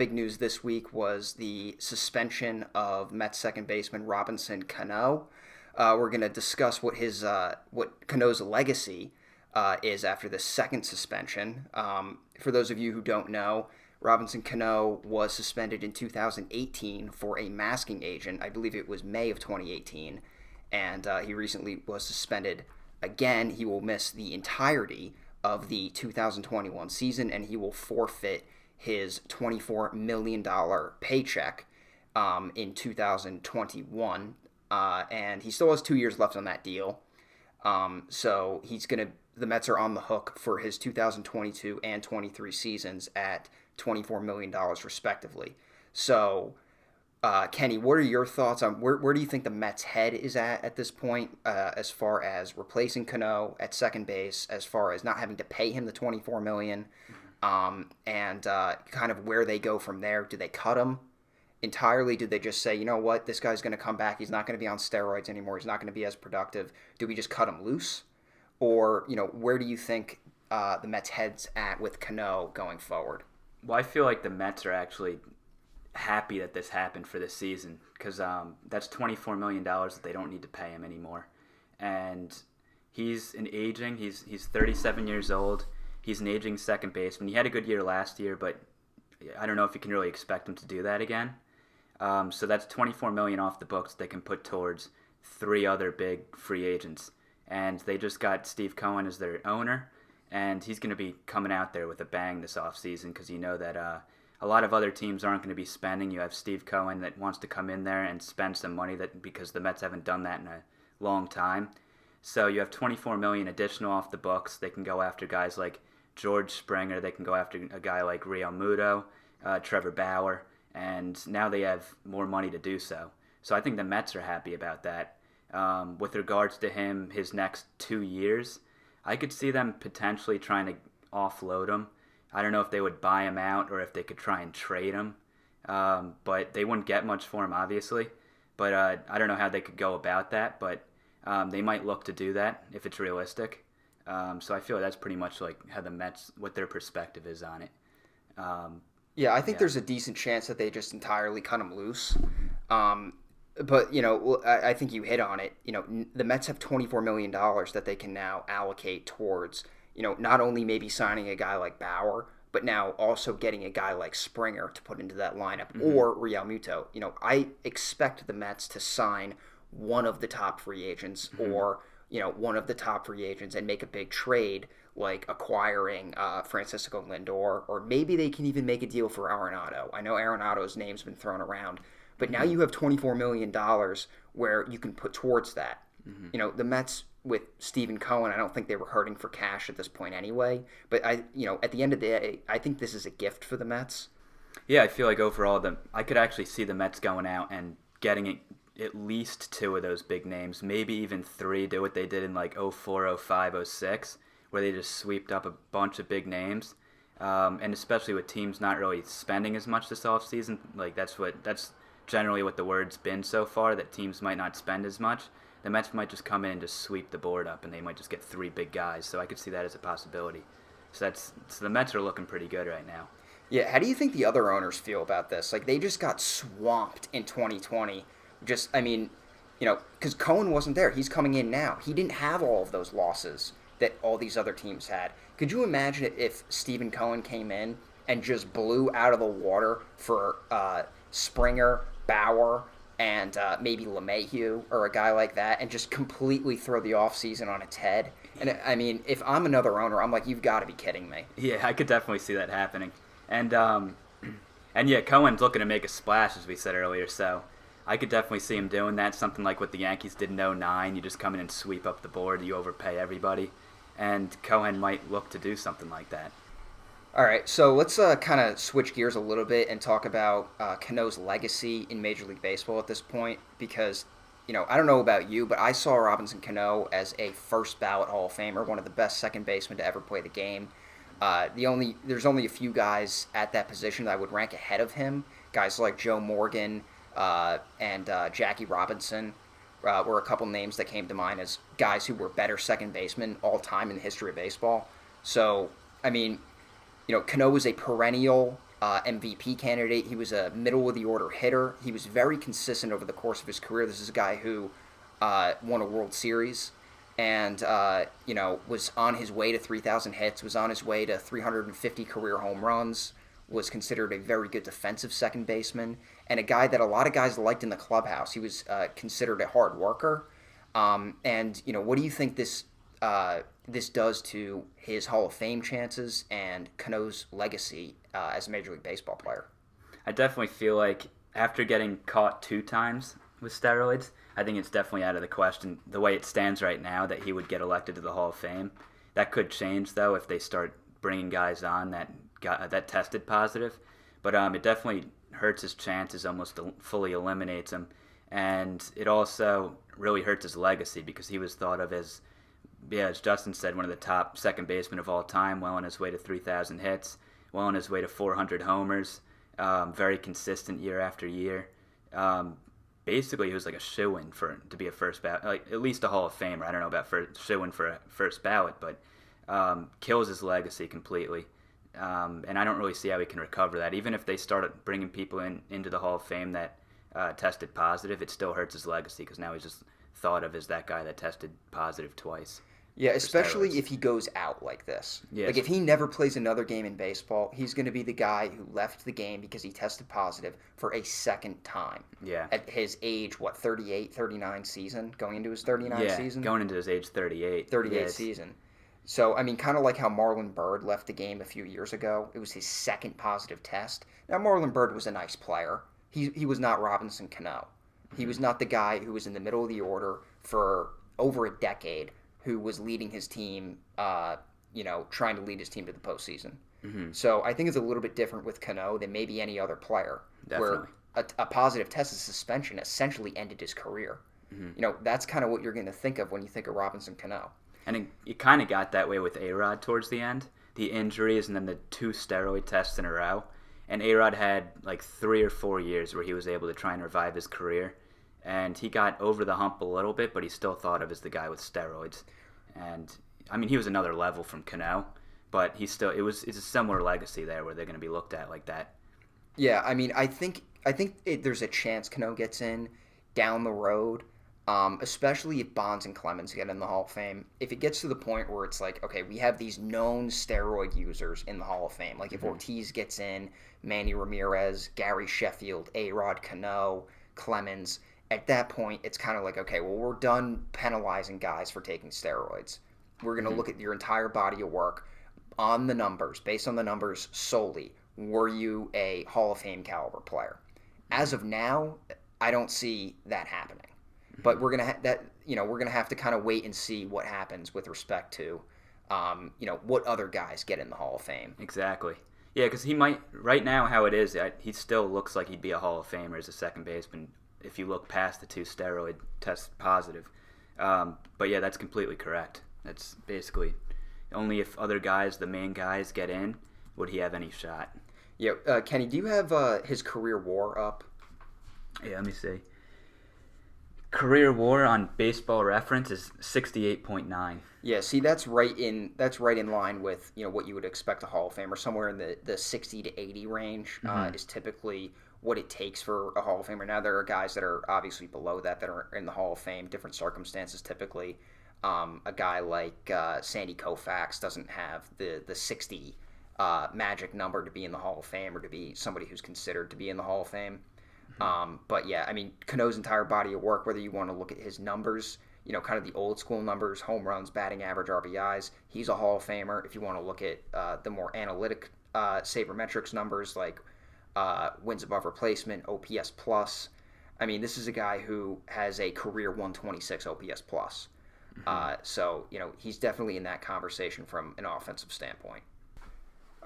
big news this week was the suspension of Mets second baseman Robinson Cano. We're going to discuss what Cano's legacy is after the second suspension. For those of you who don't know, Robinson Cano was suspended in 2018 for a masking agent. I believe it was May of 2018, and he recently was suspended again. He will miss the entirety of the 2021 season, and he will forfeit his $24 million paycheck in 2021. And he still has 2 years left on that deal. So the Mets are on the hook for his 2022 and 23 seasons at $24 million respectively. So, Kenny, what are your thoughts on where do you think the Mets' head is at this point, as far as replacing Cano at second base, as far as not having to pay him the $24 million, and kind of where they go from there? Do they cut him entirely? Do they just say, you know what, this guy's going to come back, he's not going to be on steroids anymore, he's not going to be as productive? Do we just cut him loose? Or, where do you think the Mets' head's at with Cano going forward? Well, I feel like the Mets are actually happy that this happened for this season, because that's $24 million that they don't need to pay him anymore. And he's 37 years old. He's an aging second baseman. He had a good year last year, but I don't know if you can really expect him to do that again. So that's $24 million off the books they can put towards 3 other big free agents. And they just got Steve Cohen as their owner, and he's going to be coming out there with a bang this offseason, because you know that a lot of other teams aren't going to be spending. You have Steve Cohen that wants to come in there and spend some money, because the Mets haven't done that in a long time. So you have $24 million additional off the books. They can go after guys like George Springer. They can go after a guy like Real Muto, Trevor Bauer, and now they have more money to do so. So I think the Mets are happy about that. With regards to him, his next 2 years, I could see them potentially trying to offload him. I don't know if they would buy him out or if they could try and trade him, but they wouldn't get much for him, obviously. But I don't know how they could go about that, but they might look to do that if it's realistic. So I feel like that's pretty much like how the Mets, what their perspective is on it. Yeah, I think there's a decent chance that they just entirely cut him loose. But, I think you hit on it. The Mets have $24 million that they can now allocate towards, not only maybe signing a guy like Bauer, but now also getting a guy like Springer to put into that lineup, or Real Muto. I expect the Mets to sign one of the top free agents, or, one of the top free agents, and make a big trade like acquiring Francisco Lindor, or maybe they can even make a deal for Arenado. I know Arenado's name's been thrown around, but now you have $24 million where you can put towards that. The Mets with Stephen Cohen, I don't think they were hurting for cash at this point anyway. But at the end of the day, I think this is a gift for the Mets. Yeah, I feel like overall, I could actually see the Mets going out and getting at least 2 of those big names, maybe even 3. Do what they did in like 04, 05, 06, where they just sweeped up a bunch of big names. And especially with teams not really spending as much this offseason, like that's generally what the word's been so far, that teams might not spend as much. The Mets might just come in and just sweep the board up, and they might just get 3 big guys. So I could see that as a possibility. So the Mets are looking pretty good right now. Yeah, how do you think the other owners feel about this? Like, they just got swamped in 2020. Because Cohen wasn't there. He's coming in now. He didn't have all of those losses that all these other teams had. Could you imagine if Stephen Cohen came in and just blew out of the water for Springer, Bauer, and maybe LeMahieu or a guy like that, and just completely throw the offseason on its head? And I mean, if I'm another owner, I'm like, you've got to be kidding me. Yeah, I could definitely see that happening. And yeah, Cohen's looking to make a splash, as we said earlier, so I could definitely see him doing that. Something like what the Yankees did in 2009. You just come in and sweep up the board, you overpay everybody. And Cohen might look to do something like that. All right, so let's kind of switch gears a little bit and talk about Cano's legacy in Major League Baseball at this point, because, I don't know about you, but I saw Robinson Cano as a first ballot Hall of Famer, one of the best second basemen to ever play the game. There's only a few guys at that position that I would rank ahead of him. Guys like Joe Morgan and Jackie Robinson were a couple names that came to mind as guys who were better second basemen all time in the history of baseball. So, I mean, Cano was a perennial MVP candidate. He was a middle-of-the-order hitter. He was very consistent over the course of his career. This is a guy who won a World Series and, was on his way to 3,000 hits, was on his way to 350 career home runs, was considered a very good defensive second baseman, and a guy that a lot of guys liked in the clubhouse. He was considered a hard worker. What do you think this does to his Hall of Fame chances and Cano's legacy as a Major League Baseball player? I definitely feel like after getting caught 2 times with steroids, I think it's definitely out of the question, the way it stands right now, that he would get elected to the Hall of Fame. That could change, though, if they start bringing guys on that tested positive. But it definitely hurts his chances, almost fully eliminates him. And it also really hurts his legacy because he was thought of as Justin said, one of the top second basemen of all time, well on his way to 3,000 hits, well on his way to 400 homers, very consistent year after year. Basically, he was like a shoo-in to be a first ballot, like at least a Hall of Famer. I don't know about shoo-in for a first ballot, but kills his legacy completely. And I don't really see how he can recover that. Even if they started bringing people into the Hall of Fame that tested positive, it still hurts his legacy because now he's just thought of as that guy that tested positive twice. Yeah, especially if he goes out like this. Yes. Like if he never plays another game in baseball, he's going to be the guy who left the game because he tested positive for a second time. Yeah. At his age, 38, 39 season? Going into his 39 season? Going into his age 38. 38 season. So, I mean, kind of like how Marlon Byrd left the game a few years ago. It was his second positive test. Now, Marlon Byrd was a nice player. He was not Robinson Cano. He was not the guy who was in the middle of the order for over a decade who was leading his team, trying to lead his team to the postseason. Mm-hmm. So I think it's a little bit different with Cano than maybe any other player. Definitely. Where a positive test of suspension essentially ended his career. Mm-hmm. That's kind of what you're going to think of when you think of Robinson Cano. And it kind of got that way with A-Rod towards the end. The injuries and then the 2 steroid tests in a row. And A-Rod had like 3 or 4 years where he was able to try and revive his career. And he got over the hump a little bit, but he's still thought of as the guy with steroids. And, I mean, he was another level from Cano, but it's a similar legacy there where they're going to be looked at like that. Yeah, I mean, I think there's a chance Cano gets in down the road, especially if Bonds and Clemens get in the Hall of Fame. If it gets to the point where it's like, okay, we have these known steroid users in the Hall of Fame, like if Ortiz gets in, Manny Ramirez, Gary Sheffield, A-Rod, Cano, Clemens, at that point, it's kind of like, okay, well, we're done penalizing guys for taking steroids. We're going to look at your entire body of work on the numbers, based on the numbers solely. Were you a Hall of Fame caliber player? As of now, I don't see that happening. But we're going to have to kind of wait and see what happens with respect to, what other guys get in the Hall of Fame. Exactly. Yeah, because he might, right now how it is, he still looks like he'd be a Hall of Famer as a second baseman if you look past the 2 steroid tests positive. But yeah, that's completely correct. That's basically only if other guys, the main guys, get in, would he have any shot. Yeah, Kenny, do you have his career WAR up? Yeah, let me see. Career WAR on Baseball Reference is 68.9. Yeah, see, that's right in line with what you would expect a Hall of Famer. Somewhere in the 60 to 80 range is typically what it takes for a Hall of Famer. Now, there are guys that are obviously below that are in the Hall of Fame, different circumstances typically. A guy like Sandy Koufax doesn't have the 60 magic number to be in the Hall of Fame or to be somebody who's considered to be in the Hall of Fame. But yeah, I mean, Cano's entire body of work, whether you want to look at his numbers, kind of the old school numbers, home runs, batting average, RBIs, he's a Hall of Famer. If you want to look at the more analytic sabermetrics numbers like wins above replacement, OPS plus, I mean, this is a guy who has a career 126 OPS plus. So, he's definitely in that conversation from an offensive standpoint.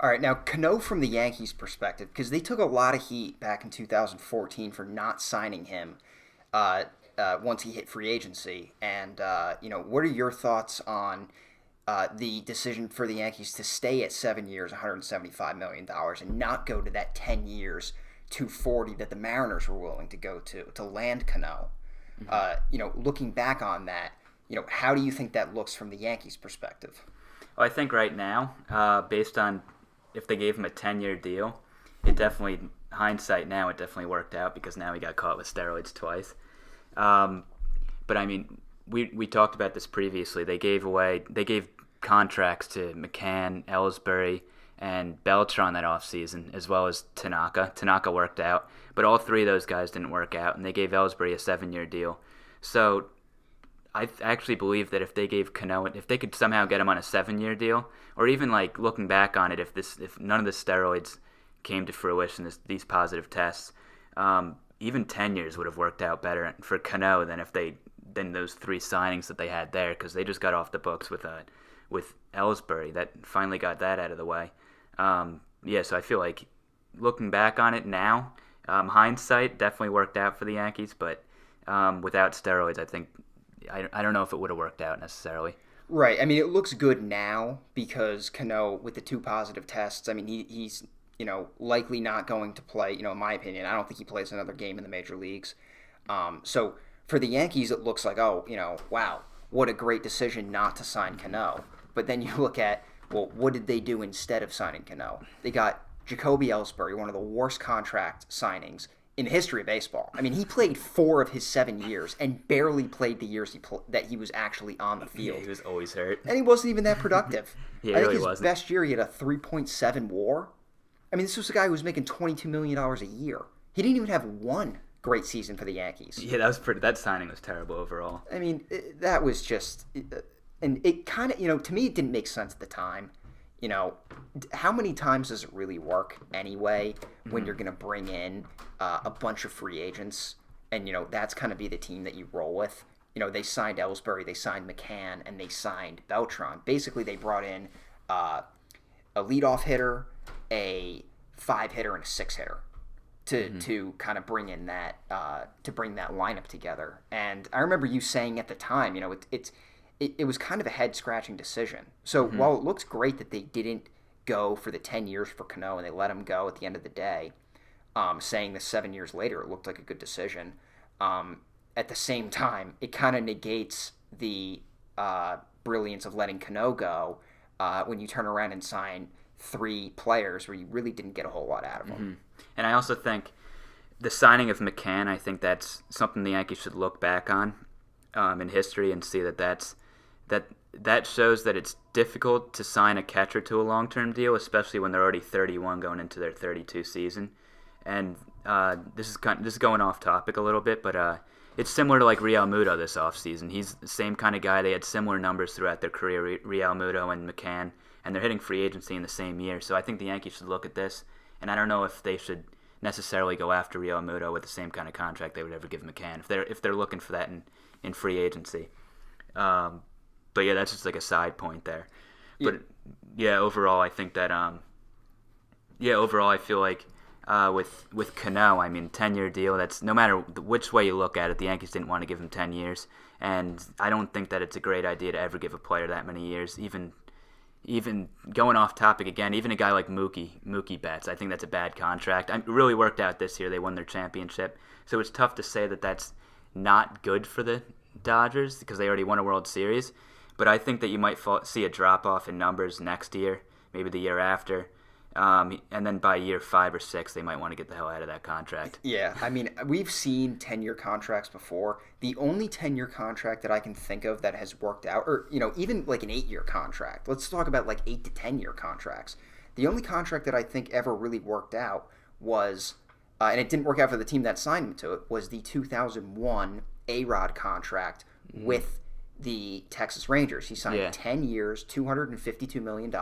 All right, now Cano from the Yankees' perspective, because they took a lot of heat back in 2014 for not signing him once he hit free agency. And, what are your thoughts on the decision for the Yankees to stay at 7 years, $175 million, and not go to that 10 years, $240 that the Mariners were willing to go to land Cano? Looking back on that, how do you think that looks from the Yankees' perspective? Well, I think right now, based on if they gave him a 10-year deal, it definitely, hindsight now, it definitely worked out because now he got caught with steroids twice. But I mean, we talked about this previously. They gave contracts to McCann, Ellsbury, and Beltran that offseason, as well as Tanaka. Tanaka worked out, but all three of those guys didn't work out, and they gave Ellsbury a 7-year deal. So I actually believe that if they gave Cano, if they could somehow get him on a 7-year deal, or even like looking back on it, if none of the steroids came to fruition, these positive tests, even 10 years would have worked out better for Cano than those 3 signings that they had there, because they just got off the books with Ellsbury. That finally got that out of the way. So I feel like looking back on it now, hindsight definitely worked out for the Yankees, but without steroids, I don't know if it would have worked out necessarily. Right. I mean, it looks good now because Cano, with the 2 positive tests, I mean, he's likely not going to play. In my opinion, I don't think he plays another game in the major leagues. So for the Yankees, it looks like, wow, what a great decision not to sign Cano. But then you look at, well, what did they do instead of signing Cano? They got Jacoby Ellsbury, one of the worst contract signings in the history of baseball. I mean, he played 4 of his 7 years and barely played the years that he was actually on the field. Yeah, he was always hurt. And he wasn't even that productive. Yeah, I think his best year, he had a 3.7 WAR. I mean, this was a guy who was making $22 million a year. He didn't even have one great season for the Yankees. Yeah, that signing was terrible overall. I mean, that was just... And it kind of, to me, it didn't make sense at the time. How many times does it really work anyway when you're going to bring in a bunch of free agents and, that's kind of be the team that you roll with? They signed Ellsbury, they signed McCann, and they signed Beltran. Basically, they brought in a leadoff hitter, a 5-hitter, and a 6-hitter to kind of bring in that lineup together. And I remember you saying at the time, it was kind of a head-scratching decision. So while it looks great that they didn't go for the 10 years for Cano and they let him go at the end of the day, saying that 7 years later it looked like a good decision, at the same time, it kind of negates the brilliance of letting Cano go when you turn around and sign 3 players where you really didn't get a whole lot out of them. And I also think the signing of McCann, I think that's something the Yankees should look back on in history and see that shows that it's difficult to sign a catcher to a long-term deal, especially when they're already 31 going into their 32 season. And this is going off topic a little bit, but it's similar to like Real Muto this offseason. He's the same kind of guy. They had similar numbers throughout their career, Real Muto and McCann, and they're hitting free agency in the same year. So I think the Yankees should look at this, and I don't know if they should necessarily go after Real Muto with the same kind of contract they would ever give McCann if they're looking for that in free agency. But yeah, that's just like a side point there. But yeah, overall, I think that overall, I feel like with Cano, I mean, 10-year deal. That's no matter which way you look at it, the Yankees didn't want to give him 10 years, and I don't think that it's a great idea to ever give a player that many years. Even going off topic again, even a guy like Mookie Betts, I think that's a bad contract. It really worked out this year. They won their championship, so it's tough to say that that's not good for the Dodgers because they already won a World Series. But I think that you might see a drop-off in numbers next year, maybe the year after. And then by year 5 or 6, they might want to get the hell out of that contract. Yeah, I mean, we've seen 10-year contracts before. The only 10-year contract that I can think of that has worked out, or, even like an 8-year contract. Let's talk about like 8 to 10-year contracts. The only contract that I think ever really worked out was, and it didn't work out for the team that signed him to it, was the 2001 A-Rod contract with the Texas Rangers. He signed 10 years, $252 million,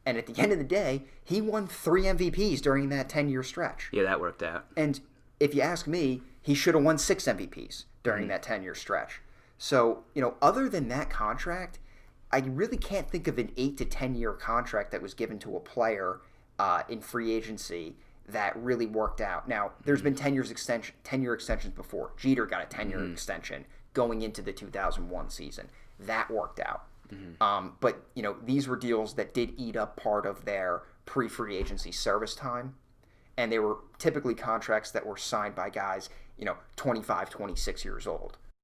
and at the end of the day, he won 3 MVPs during that 10-year stretch. Yeah, that worked out. And if you ask me, he should have won 6 MVPs during that 10-year stretch. So, other than that contract, I really can't think of an 8 to 10-year contract that was given to a player in free agency that really worked out. Now, there's been 10-year extensions before. Jeter got a 10-year extension going into the 2001 season. That worked out. But, these were deals that did eat up part of their pre-free agency service time. And they were typically contracts that were signed by guys, 25, 26 years old.